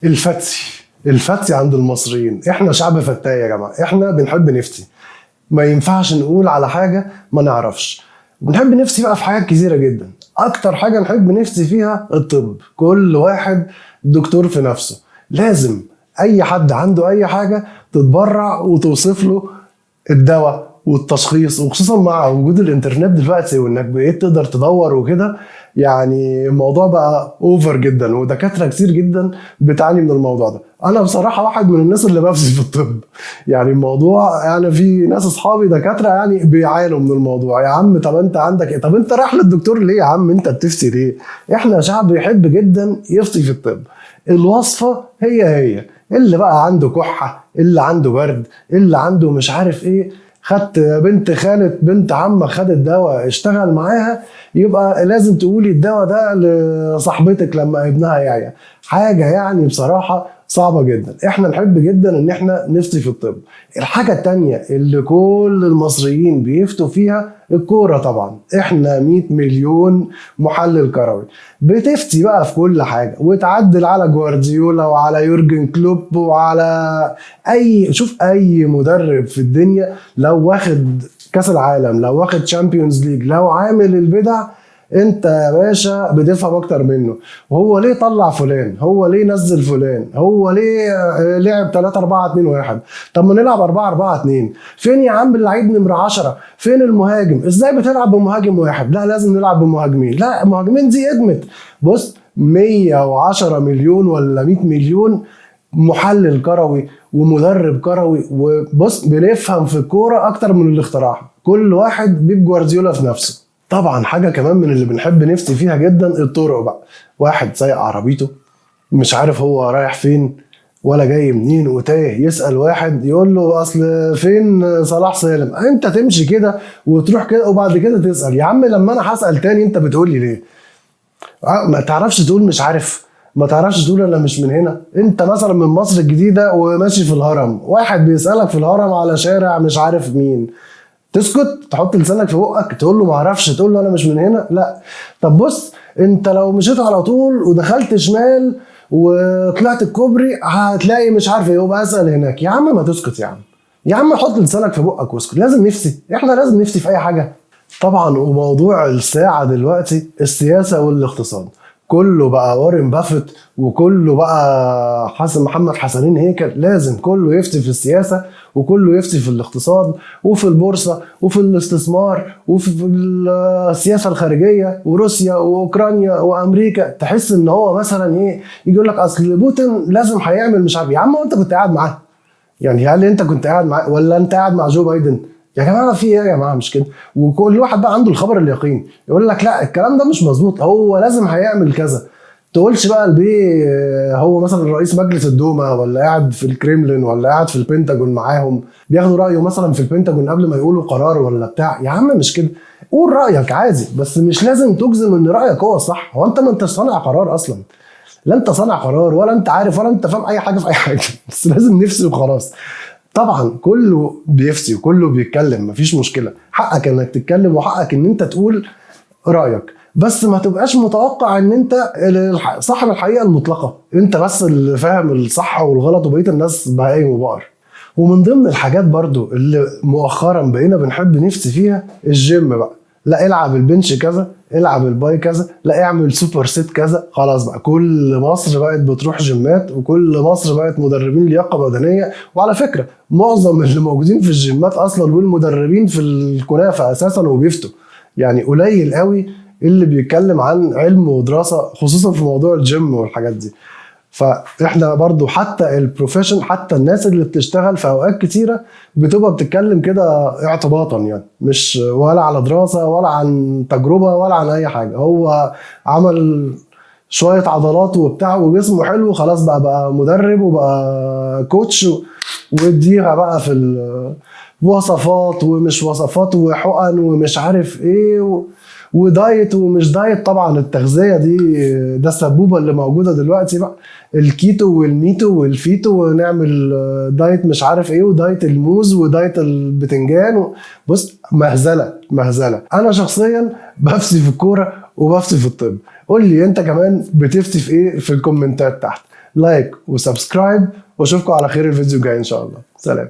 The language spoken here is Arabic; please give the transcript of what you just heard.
الفتي عند المصريين، احنا شعب فتاية يا جماعة، احنا بنحب نفتي. ما ينفعش نقول على حاجة ما نعرفش. بنحب نفتي بقى في حاجات كثيرة جدا. اكتر حاجة نحب نفتي فيها الطب. كل واحد دكتور في نفسه. لازم اي حد عنده اي حاجة تتبرع وتوصف له الدواء والتشخيص، وخصوصا مع وجود الانترنت دلوقتي وانك بقيت تقدر تدور وكده. يعني الموضوع بقى اوفر جدا، ودكاتره كتير جدا بتعاني من الموضوع ده. انا بصراحه واحد من الناس اللي بفزي في الطب. يعني الموضوع، يعني في ناس اصحابي دكاتره يعني بيعانوا من الموضوع. يا عم طب انت عندك ايه؟ طب انت رايح للدكتور ليه يا عم؟ انت بتفتي ليه؟ احنا شعب بيحب جدا يفتي في الطب. الوصفه هي اللي بقى عنده كحه، اللي عنده برد، اللي عنده مش عارف ايه. خدت بنت خالة بنت عمك خدت دواء اشتغل معاها، يبقى لازم تقولي الدواء ده لصاحبتك لما ابنها يعيا. حاجة يعني بصراحة صعبة جدا. احنا نحب جدا ان احنا نفتي في الطب. الحاجة التانية اللي كل المصريين بيفتوا فيها الكورة طبعا. احنا 100 مليون محلل كروي بتفتي بقى في كل حاجة، وتعدل على جوارديولا وعلى يورجن كلوب وعلى شوف اي مدرب في الدنيا لو واخد كاس العالم، لو واخد تشامبيونز ليج، لو عامل البدع، انت يا باشا بتفهم اكتر منه. وهو ليه طلع فلان؟ هو ليه نزل فلان؟ هو ليه لعب 3-4-2-1؟ طب ما نلعب 4-4-2. فين يا عم اللعيب نمرة 10؟ فين المهاجم؟ ازاي بتلعب بمهاجم واحد؟ لا لازم نلعب بمهاجمين. لا مهاجمين دي ادمت. بص 110 مليون ولا 100 مليون محلل كروي ومدرب كروي، وبص بنفهم في الكوره اكتر من اللي اخترعها. كل واحد بيب جوارديولا في نفسه. طبعا حاجه كمان من اللي بنحب نفتي فيها جدا الطرق بقى. واحد سايق عربيته مش عارف هو رايح فين ولا جاي منين وتايه، يسأل واحد يقول له اصل فين صلاح سالم. انت تمشي كده وتروح كده وبعد كده تسأل. يا عم لما انا هسأل تاني انت بتقول لي ليه؟ ما تعرفش تقول مش عارف؟ ما تعرفش تقول انا مش من هنا؟ انت مثلا من مصر الجديدة وماشي في الهرم، واحد بيسألك في الهرم على شارع مش عارف مين، تسكت تحط لسانك في بقك تقول له ما اعرفش؟ تقول له انا مش من هنا؟ لا. طب بص، انت لو مشيت على طول ودخلت شمال وطلعت الكوبري هتلاقي مش عارف ايه، يبقى اسال هناك. يا عم ما تسكت يا عم، يا عم حط لسانك في بقك واسكت. لازم نفتي، احنا لازم نفتي في اي حاجه. طبعا وموضوع الساعه دلوقتي السياسه والاقتصاد. كله بقى وارن بافيت، وكله بقى محمد حسنين هيكل. لازم كله يفتي في السياسة، وكله يفتي في الاقتصاد وفي البورصة وفي الاستثمار وفي السياسة الخارجية وروسيا وأوكرانيا وأمريكا. تحس ان هو مثلا ايه، يقول لك اصل بوتين لازم هيعمل مش عارف. يا عم وانت كنت قاعد معاه؟ يعني هل انت كنت قاعد معاه ولا انت قاعد مع جو بايدن؟ يا جماعه في ايه يا جماعه؟ مش كده. وكل واحد بقى عنده الخبر اليقين يقول لك لا الكلام ده مش مظبوط، هو لازم هيعمل كذا. تقولش بقى البيه هو مثلا رئيس مجلس الدوما ولا قاعد في الكريملين ولا قاعد في البنتاجون معاهم بياخدوا رايه مثلا في البنتاجون قبل ما يقولوا قرار ولا بتاع. يا عم مش كده. قول رايك عادي، بس مش لازم تجزم ان رايك هو الصح. هو انت ما انتش صانع قرار اصلا. لا انت صانع قرار ولا انت عارف ولا انت فاهم اي حاجه في اي حاجه. بس لازم نفسي وخلاص. طبعا كله بيفتي وكله بيتكلم، مفيش مشكله. حقك انك تتكلم وحقك ان انت تقول رايك، بس ما تبقاش متوقع ان انت صاحب الحقيقه المطلقه. انت بس اللي فاهم الصح والغلط وبقيه الناس بهايم وبقر. ومن ضمن الحاجات برضو اللي مؤخرا بقينا بنحب نفتي فيها الجيم بقى. لا العب البنش كذا، العب الباي كذا، لا اعمل سوبر سيت كذا. خلاص بقى كل مصر بقت بتروح جيمات، وكل مصر بقت مدربين لياقه بدنيه. وعلى فكره معظم اللي موجودين في الجيمات اصلا والمدربين في الكنافه اساسا وبيفتوا. يعني قليل قوي اللي بيتكلم عن علم ودراسه خصوصا في موضوع الجيم والحاجات دي. فاحنا برضو حتى البروفيشن، حتى الناس اللي بتشتغل في اوقات كتيره بتبقى بتتكلم كده اعتباطا، يعني مش ولا على دراسه ولا عن تجربه ولا عن اي حاجه. هو عمل شويه عضلات وبتاع وجسمه حلو خلاص بقى مدرب وبقى كوتش، واديها بقى في وصفات ومش وصفات وحقن ومش عارف ايه ودايت ومش دايت. طبعا التغذيه دي ده السبوبه اللي موجوده دلوقتي بقى، الكيتو والميتو والفيتو، ونعمل دايت مش عارف ايه ودايت الموز ودايت البتنجان بص مهزله. انا شخصيا بفسي في الكوره وبفتي في الطب. قول لي انت كمان بتفتي في ايه في الكومنتات تحت. لايك وسبسكرايب، واشوفكم على خير الفيديو الجاي ان شاء الله. سلام.